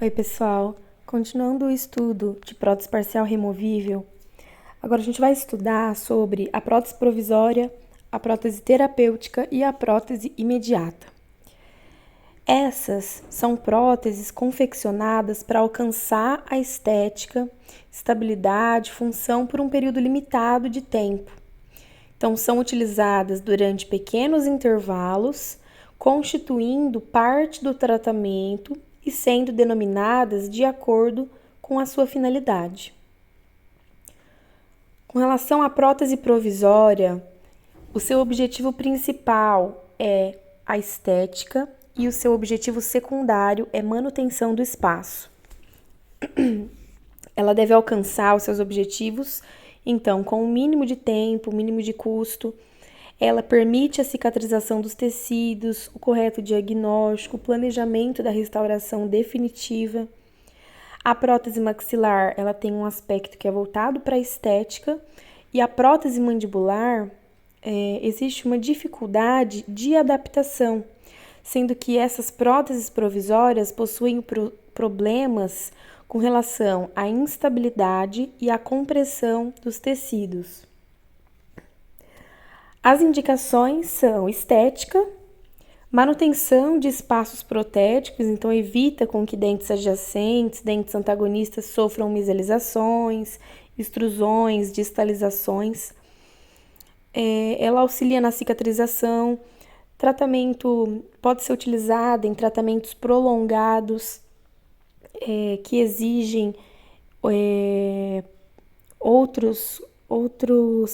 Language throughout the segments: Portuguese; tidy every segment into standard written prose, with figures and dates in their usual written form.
Oi, pessoal. Continuando o estudo de prótese parcial removível, agora a gente vai estudar sobre a prótese provisória, a prótese terapêutica e a prótese imediata. Essas são próteses confeccionadas para alcançar a estética, estabilidade, função por um período limitado de tempo. Então, são utilizadas durante pequenos intervalos, constituindo parte do tratamento e sendo denominadas de acordo com a sua finalidade. Com relação à prótese provisória, o seu objetivo principal é a estética e o seu objetivo secundário é manutenção do espaço. Ela deve alcançar os seus objetivos, então, com o mínimo de tempo, o mínimo de custo. Ela permite a cicatrização dos tecidos, o correto diagnóstico, o planejamento da restauração definitiva. A prótese maxilar, ela tem um aspecto que é voltado para a estética, e a prótese mandibular, existe uma dificuldade de adaptação, sendo que essas próteses provisórias possuem problemas com relação à instabilidade e à compressão dos tecidos. As indicações são estética, manutenção de espaços protéticos, então evita com que dentes adjacentes, dentes antagonistas sofram miselizações, extrusões, distalizações. Ela auxilia na cicatrização. Tratamento pode ser utilizado em tratamentos prolongados que exigem outros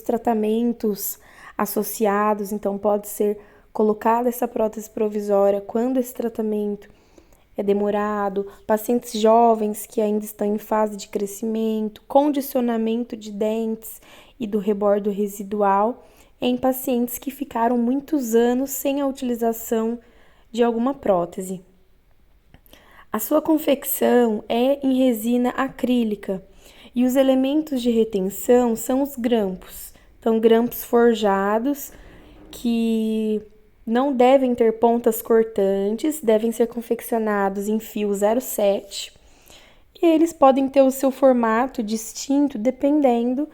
tratamentos associados, então pode ser colocada essa prótese provisória quando esse tratamento é demorado, pacientes jovens que ainda estão em fase de crescimento, condicionamento de dentes e do rebordo residual em pacientes que ficaram muitos anos sem a utilização de alguma prótese. A sua confecção é em resina acrílica e os elementos de retenção são os grampos. Então, grampos forjados que não devem ter pontas cortantes, devem ser confeccionados em fio 0,7 e eles podem ter o seu formato distinto dependendo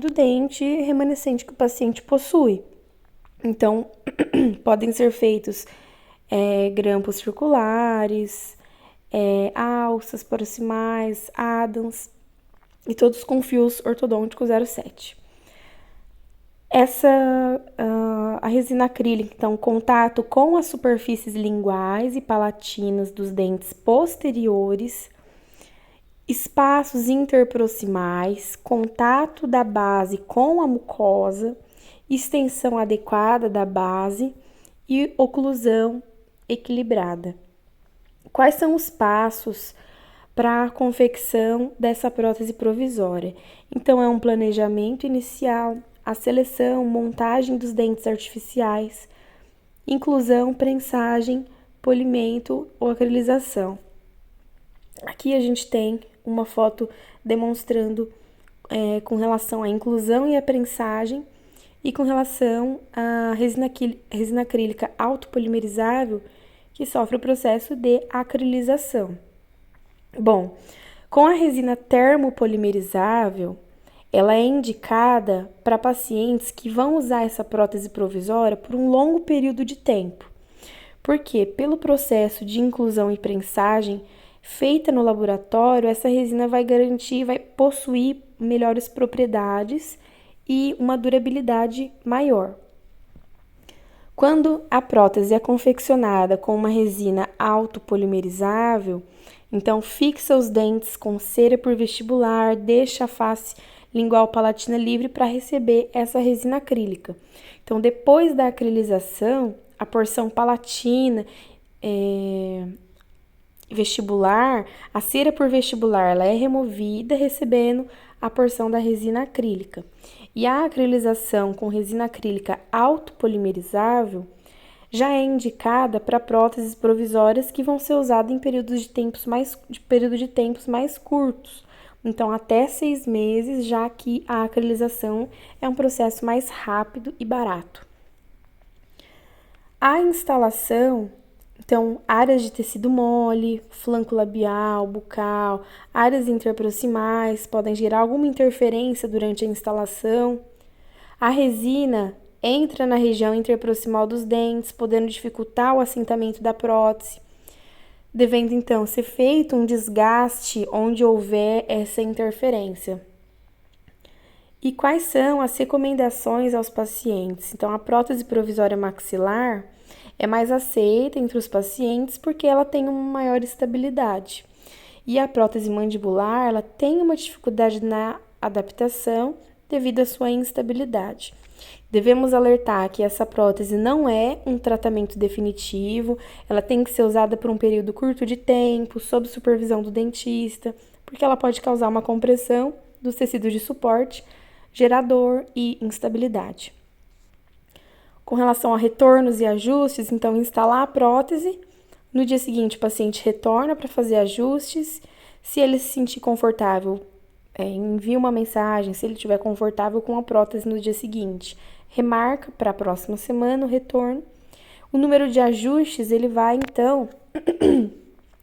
do dente remanescente que o paciente possui. Então, podem ser feitos grampos circulares, alças proximais, Adams, e todos com fios ortodônticos 0,7. A resina acrílica, então, contato com as superfícies linguais e palatinas dos dentes posteriores, espaços interproximais, contato da base com a mucosa, extensão adequada da base e oclusão equilibrada. Quais são os passos para a confecção dessa prótese provisória? Então, é um planejamento inicial, a seleção, montagem dos dentes artificiais, inclusão, prensagem, polimento ou acrilização. Aqui a gente tem uma foto demonstrando com relação à inclusão e à prensagem e com relação à resina acrílica autopolimerizável que sofre o processo de acrilização. Bom, com a resina termopolimerizável, ela é indicada para pacientes que vão usar essa prótese provisória por um longo período de tempo. Porque, pelo processo de inclusão e prensagem feita no laboratório, essa resina vai possuir melhores propriedades e uma durabilidade maior. Quando a prótese é confeccionada com uma resina autopolimerizável, então fixa os dentes com cera por vestibular, deixa a face lingual palatina livre para receber essa resina acrílica. Então, depois da acrilização, a porção palatina vestibular, a cera por vestibular, ela é removida, recebendo a porção da resina acrílica. E a acrilização com resina acrílica autopolimerizável já é indicada para próteses provisórias que vão ser usadas em período de tempos mais curtos. Então, até 6 meses, já que a acrilização é um processo mais rápido e barato. A instalação Então, áreas de tecido mole, flanco labial, bucal, áreas interproximais podem gerar alguma interferência durante a instalação. A resina entra na região interproximal dos dentes, podendo dificultar o assentamento da prótese, devendo então ser feito um desgaste onde houver essa interferência. E quais são as recomendações aos pacientes? Então, a prótese provisória maxilar é mais aceita entre os pacientes porque ela tem uma maior estabilidade. E a prótese mandibular, ela tem uma dificuldade na adaptação devido à sua instabilidade. Devemos alertar que essa prótese não é um tratamento definitivo, ela tem que ser usada por um período curto de tempo, sob supervisão do dentista, porque ela pode causar uma compressão dos tecidos de suporte, gerar dor e instabilidade. Com relação a retornos e ajustes, então instalar a prótese, no dia seguinte o paciente retorna para fazer ajustes, se ele se sentir confortável, envia uma mensagem, se ele estiver confortável com a prótese no dia seguinte, remarca para a próxima semana o retorno. O número de ajustes, ele vai então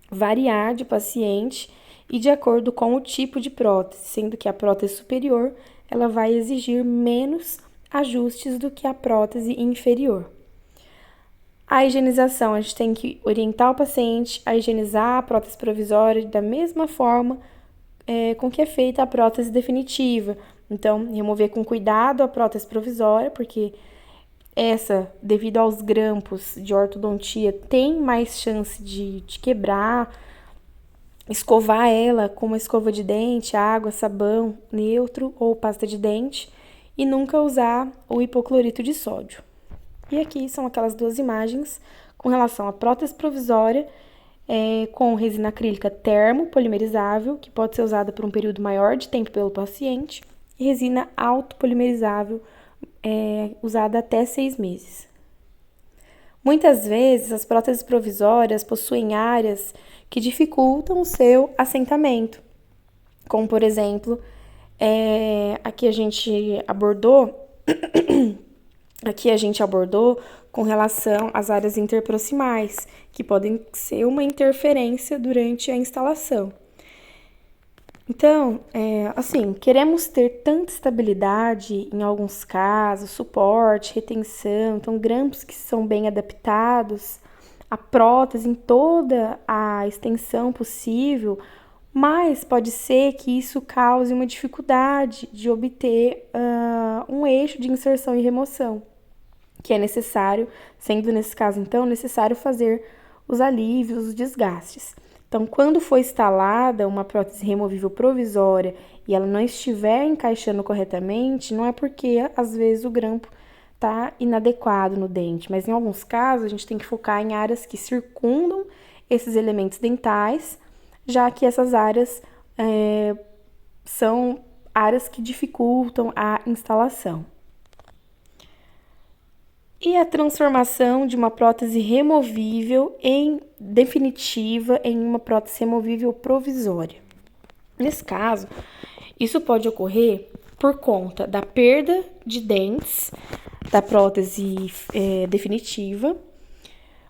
variar de paciente e de acordo com o tipo de prótese, sendo que a prótese superior, ela vai exigir menos ajustes do que a prótese inferior. A higienização, a gente tem que orientar o paciente a higienizar a prótese provisória da mesma forma com que é feita a prótese definitiva. Então, remover com cuidado a prótese provisória, porque essa, devido aos grampos de ortodontia, tem mais chance de quebrar. Escovar ela com uma escova de dente, água, sabão neutro ou pasta de dente e nunca usar o hipoclorito de sódio. E aqui são aquelas duas imagens com relação à prótese provisória com resina acrílica termopolimerizável, que pode ser usada por um período maior de tempo pelo paciente, e resina autopolimerizável, usada até 6 meses. Muitas vezes, as próteses provisórias possuem áreas que dificultam o seu assentamento, como, por exemplo, aqui a gente abordou com relação às áreas interproximais, que podem ser uma interferência durante a instalação. Então, queremos ter tanta estabilidade em alguns casos, suporte, retenção, então grampos que são bem adaptados, a prótese em toda a extensão possível, mas pode ser que isso cause uma dificuldade de obter um eixo de inserção e remoção, que é necessário, sendo nesse caso, então, necessário fazer os alívios, os desgastes. Então, quando for instalada uma prótese removível provisória e ela não estiver encaixando corretamente, não é porque, às vezes, o grampo está inadequado no dente, mas em alguns casos a gente tem que focar em áreas que circundam esses elementos dentais, já que essas áreas são áreas que dificultam a instalação. E a transformação de uma prótese removível em definitiva em uma prótese removível provisória. Nesse caso, isso pode ocorrer por conta da perda de dentes da prótese definitiva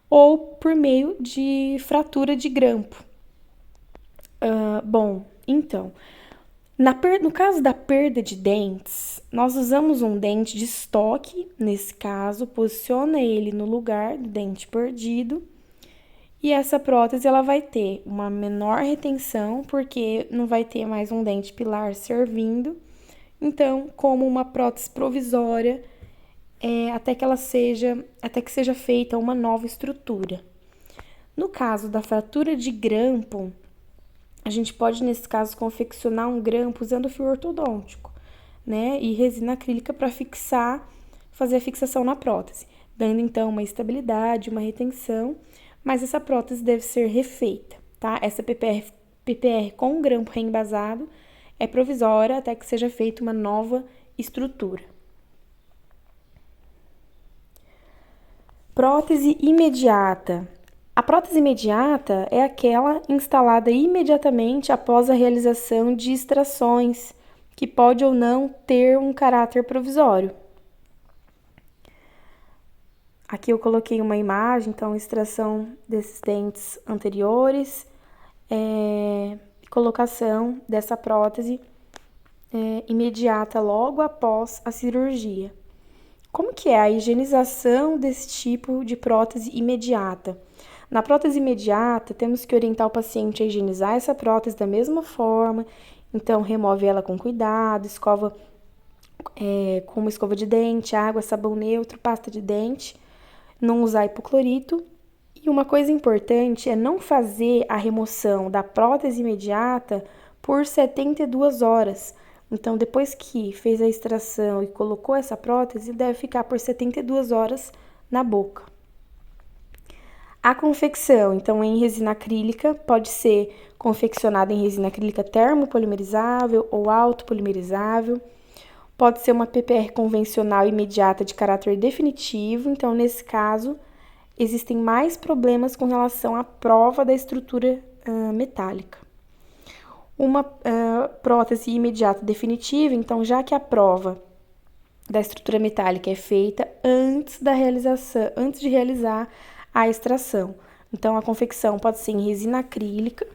ou por meio de fratura de grampo. No caso da perda de dentes, nós usamos um dente de estoque, nesse caso, posiciona ele no lugar do dente perdido, e essa prótese ela vai ter uma menor retenção, porque não vai ter mais um dente pilar servindo, então, como uma prótese provisória, até que seja feita uma nova estrutura. No caso da fratura de grampo, a gente pode, nesse caso, confeccionar um grampo usando fio ortodôntico, né? E resina acrílica para fazer a fixação na prótese, dando então uma estabilidade, uma retenção, mas essa prótese deve ser refeita, tá? Essa PPR com grampo reembasado é provisória até que seja feita uma nova estrutura. Prótese imediata. A prótese imediata é aquela instalada imediatamente após a realização de extrações, que pode ou não ter um caráter provisório. Aqui eu coloquei uma imagem, então, extração desses dentes anteriores, colocação dessa prótese imediata logo após a cirurgia. Como que é a higienização desse tipo de prótese imediata? Na prótese imediata, temos que orientar o paciente a higienizar essa prótese da mesma forma, então remove ela com cuidado, escova com uma escova de dente, água, sabão neutro, pasta de dente, não usar hipoclorito. E uma coisa importante é não fazer a remoção da prótese imediata por 72 horas. Então, depois que fez a extração e colocou essa prótese, deve ficar por 72 horas na boca. A confecção, então, em resina acrílica, pode ser confeccionada em resina acrílica termopolimerizável ou autopolimerizável. Pode ser uma PPR convencional imediata de caráter definitivo, então, nesse caso, existem mais problemas com relação à prova da estrutura metálica. Uma prótese imediata definitiva, então, já que a prova da estrutura metálica é feita antes de realizar a extração. Então, a confecção pode ser em resina acrílica,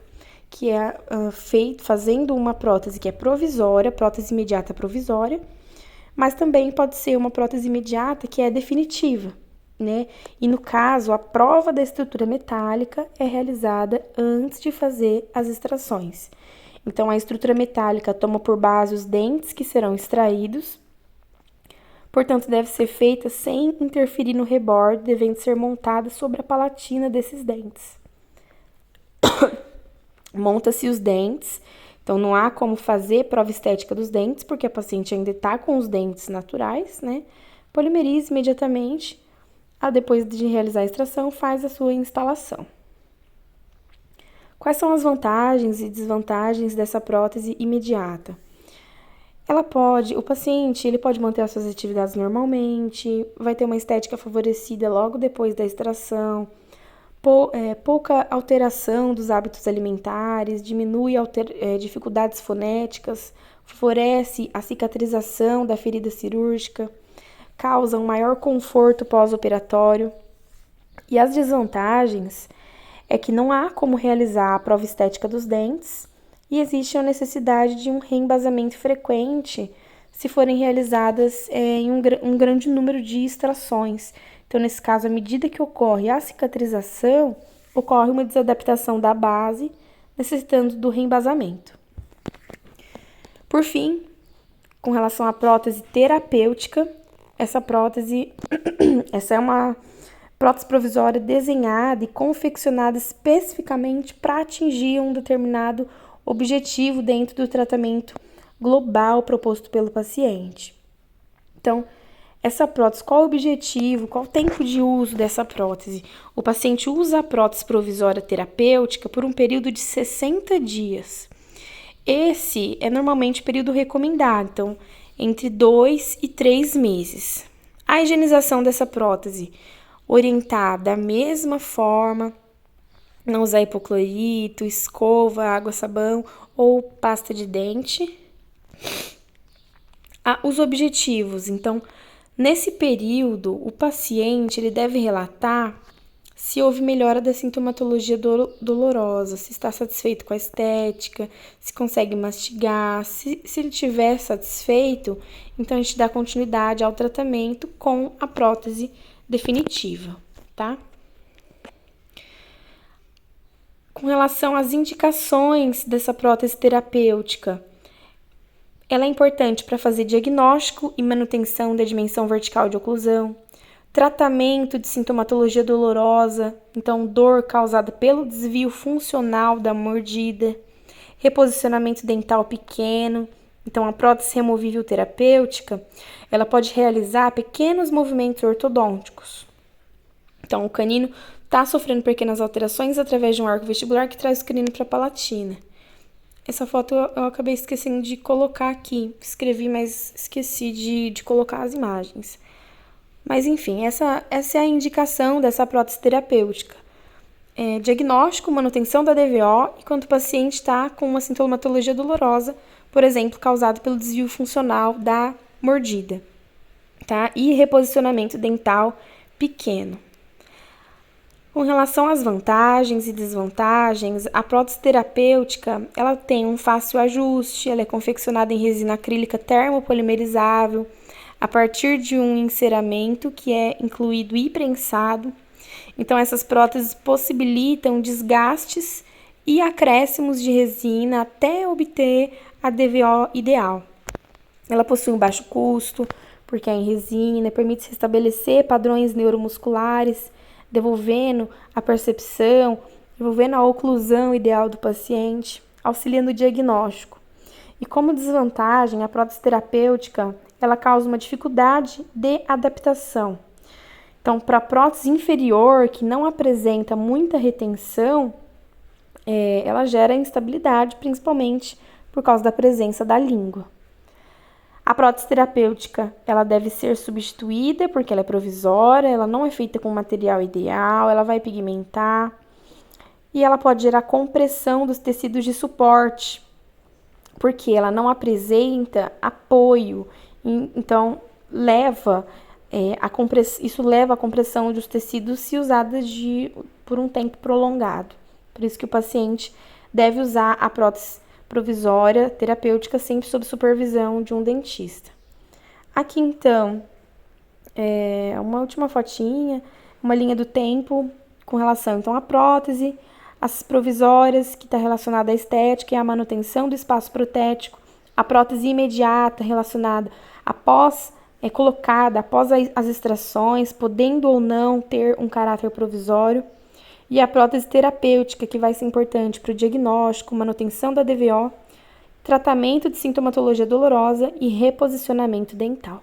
que é fazendo uma prótese que é provisória, prótese imediata provisória, mas também pode ser uma prótese imediata que é definitiva, né? E no caso, a prova da estrutura metálica é realizada antes de fazer as extrações. Então, a estrutura metálica toma por base os dentes que serão extraídos, portanto, deve ser feita sem interferir no reborde, devendo ser montada sobre a palatina desses dentes. Monta-se os dentes, então não há como fazer prova estética dos dentes, porque a paciente ainda está com os dentes naturais, né? Polimeriza imediatamente, depois de realizar a extração, faz a sua instalação. Quais são as vantagens e desvantagens dessa prótese imediata? O paciente ele pode manter as suas atividades normalmente, vai ter uma estética favorecida logo depois da extração, pouca alteração dos hábitos alimentares, diminui dificuldades fonéticas, favorece a cicatrização da ferida cirúrgica, causa um maior conforto pós-operatório. E as desvantagens é que não há como realizar a prova estética dos dentes, e existe a necessidade de um reembasamento frequente se forem realizadas em um grande número de extrações. Então, nesse caso, à medida que ocorre a cicatrização, ocorre uma desadaptação da base, necessitando do reembasamento. Por fim, com relação à prótese terapêutica, essa é uma prótese provisória desenhada e confeccionada especificamente para atingir um determinado objetivo dentro do tratamento global proposto pelo paciente. Então, essa prótese, qual o objetivo, qual o tempo de uso dessa prótese? O paciente usa a prótese provisória terapêutica por um período de 60 dias. Esse é normalmente o período recomendado, então, entre 2 e 3 meses. A higienização dessa prótese, orientada da mesma forma, não usar hipoclorito, escova, água, sabão ou pasta de dente. Os objetivos, então, nesse período, o paciente ele deve relatar se houve melhora da sintomatologia dolorosa, se está satisfeito com a estética, se consegue mastigar. Se ele estiver satisfeito, então a gente dá continuidade ao tratamento com a prótese definitiva, tá? Com relação às indicações dessa prótese terapêutica, ela é importante para fazer diagnóstico e manutenção da dimensão vertical de oclusão, tratamento de sintomatologia dolorosa, então dor causada pelo desvio funcional da mordida, reposicionamento dental pequeno. Então, a prótese removível terapêutica, ela pode realizar pequenos movimentos ortodônticos. Então, o canino está sofrendo pequenas alterações através de um arco vestibular que traz o canino para a palatina. Essa foto eu acabei esquecendo de colocar aqui. Escrevi, mas esqueci de colocar as imagens. Mas, enfim, essa é a indicação dessa prótese terapêutica. Diagnóstico, manutenção da DVO e quando o paciente está com uma sintomatologia dolorosa, por exemplo, causado pelo desvio funcional da mordida, tá? E reposicionamento dental pequeno. Com relação às vantagens e desvantagens, a prótese terapêutica, ela tem um fácil ajuste, ela é confeccionada em resina acrílica termopolimerizável, a partir de um enceramento que é incluído e prensado. Então, essas próteses possibilitam desgastes e acréscimos de resina até obter a DVO ideal. Ela possui um baixo custo, porque é em resina, permite se estabelecer padrões neuromusculares, devolvendo a percepção, devolvendo a oclusão ideal do paciente, auxiliando o diagnóstico. E como desvantagem, a prótese terapêutica, ela causa uma dificuldade de adaptação. Então, para a prótese inferior, que não apresenta muita retenção, ela gera instabilidade, principalmente por causa da presença da língua. A prótese terapêutica, ela deve ser substituída porque ela é provisória, ela não é feita com material ideal, ela vai pigmentar e ela pode gerar compressão dos tecidos de suporte, porque ela não apresenta apoio, então isso leva à compressão dos tecidos se usada por um tempo prolongado. Por isso que o paciente deve usar a prótese provisória terapêutica sempre sob supervisão de um dentista. Aqui então, uma última fotinha, uma linha do tempo com relação então à prótese, as provisórias que está relacionada à estética e à manutenção do espaço protético, a prótese imediata relacionada colocada após as extrações, podendo ou não ter um caráter provisório, e a prótese terapêutica, que vai ser importante para o diagnóstico, manutenção da DVO, tratamento de sintomatologia dolorosa e reposicionamento dental.